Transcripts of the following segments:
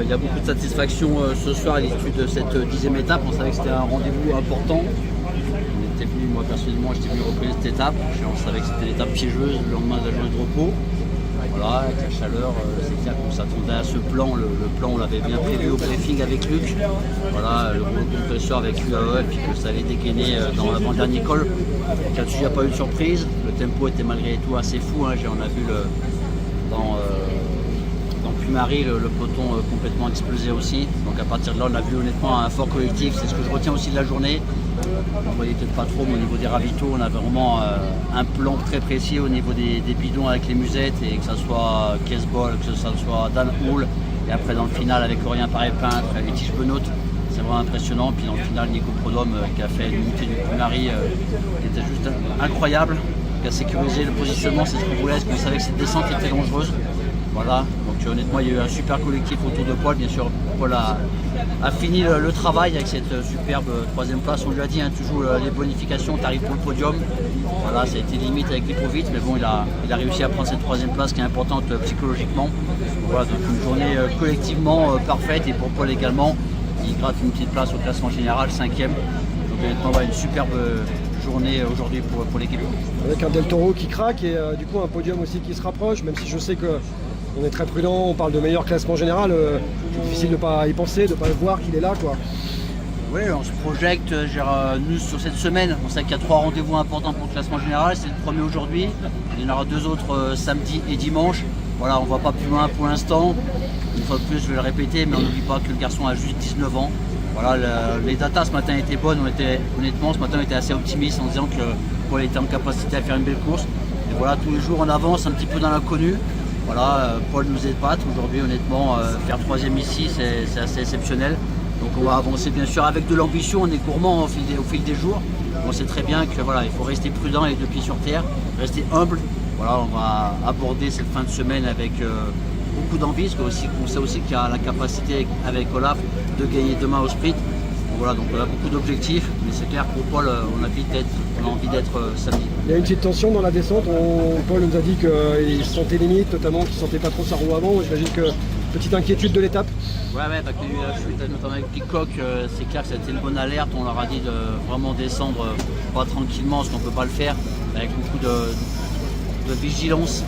il y a beaucoup de satisfaction ce soir à l'issue de cette 10e étape. On savait que c'était un rendez-vous important. On était venu, moi personnellement, j'étais venu reprendre cette étape. On savait que c'était l'étape piégeuse, le lendemain de la journée de repos. Voilà, avec la chaleur, c'est clair qu'on s'attendait à ce plan. Le plan, on l'avait bien prévu au briefing avec Luc. Voilà, le rouleau compresseur avec UAE, puis que ça allait dégainer dans l'avant-dernier col. Là-dessus, il n'y a pas eu de surprise. Le tempo était malgré tout assez fou. Hein. On a vu dans Puy-Marie le peloton complètement explosé aussi. Donc à partir de là, on a vu honnêtement un fort collectif. C'est ce que je retiens aussi de la journée. On ne voyait peut-être pas trop, mais au niveau des ravitaux, on avait vraiment un plan très précis au niveau des bidons avec les musettes, et que ce soit Kesbol, que ce soit Dan Hull, et après dans le final avec Aurélien Paré-Peintre et Tige Benoît, c'est vraiment impressionnant. Puis dans le final, Nico Prodhomme qui a fait une montée du Puy-Marie qui était juste incroyable, qui a sécurisé le positionnement, c'est ce qu'on voulait, parce qu'on savait que cette descente était dangereuse. Voilà, donc honnêtement il y a eu un super collectif autour de Paul. Bien sûr, Paul a fini le travail avec cette superbe 3e place. On lui a dit, hein, toujours les bonifications, tu arrives pour le podium. Voilà, ça a été limite avec Lipovic, mais bon, il a réussi à prendre cette 3e place qui est importante psychologiquement. Voilà, donc une journée collectivement parfaite, et pour Paul également, il gratte une petite place au classement général, 5e. Donc honnêtement, une superbe journée aujourd'hui pour l'équipe. Avec un Del Toro qui craque et du coup un podium aussi qui se rapproche, même si je sais que on est très prudent, on parle de meilleur classement général, c'est difficile de ne pas y penser, de ne pas voir qu'il est là, quoi. Oui, on se projette, nous sur cette semaine, on sait qu'il y a 3 rendez-vous importants pour le classement général. C'est le premier aujourd'hui, il y en aura 2 autres samedi et dimanche. Voilà, on ne va pas plus loin pour l'instant. Une fois de plus, je vais le répéter, mais on n'oublie pas que le garçon a juste 19 ans. Voilà, les datas ce matin étaient bonnes. Honnêtement, ce matin on était assez optimiste en disant que Paul était en capacité à faire une belle course. Et voilà, tous les jours on avance un petit peu dans l'inconnu. Voilà, Paul nous épate aujourd'hui, honnêtement, faire 3e ici, c'est assez exceptionnel. Donc on va avancer bien sûr avec de l'ambition, on est gourmand au fil des jours. On sait très bien que voilà, il faut rester prudent et les 2 pieds sur terre, rester humble. Voilà, on va aborder cette fin de semaine avec beaucoup d'envie, parce qu'on sait aussi qu'il y a la capacité avec Olaf de gagner demain au sprint. Voilà, donc on a beaucoup d'objectifs, mais c'est clair que pour Paul, on a envie d'être samedi. Il y a une petite tension dans la descente. Paul nous a dit qu'il sentait limite, notamment qu'il ne sentait pas trop sa roue avant. J'imagine que petite inquiétude de l'étape. Ouais, parce qu'il y a eu la chute, notamment avec Pitcock, c'est clair que c'était une bonne alerte. On leur a dit de vraiment descendre pas tranquillement, parce qu'on ne peut pas le faire, avec beaucoup de vigilance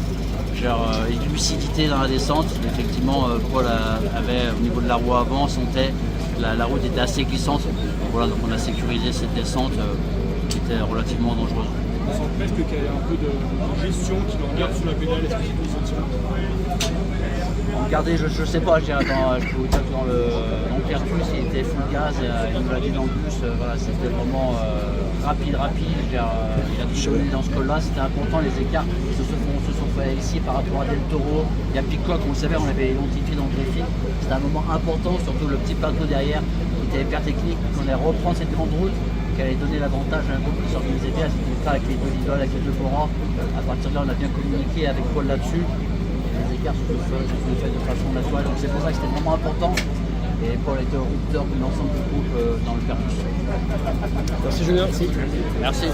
et de lucidité dans la descente. Effectivement, Paul avait au niveau de la roue avant, sentait la route était assez glissante. Donc voilà, donc on a sécurisé cette descente qui était relativement dangereuse. On sent presque qu'il y a un peu de gestion qui nous regarde sous la pédale. Est-ce que c'est ton sentiment? Regardez, je sais pas, je peux vous dire que dans le Pertus, il était full gaz, il nous l'a dit dans le bus, voilà, c'était vraiment rapide. Il a tout donné dans ce col-là, c'était important. Les écarts se sont faits ici par rapport à Del Toro. Il y a Pitcock, on le savait, on l'avait identifié dans le briefing. C'était un moment important, surtout le petit plateau derrière qui était hyper technique, qu'on allait reprendre cette grande route, qui allait donner l'avantage à un peu plus organisé. C'était le cas avec les 2 idoles, avec les 2 Bora. À partir de là, on a bien communiqué avec Paul là-dessus. Les écarts se sont faits de façon naturelle, donc c'est pour ça que c'était vraiment important. Et Paul a été au rupteur de l'ensemble du groupe dans le Pertus. Merci Julien. Merci.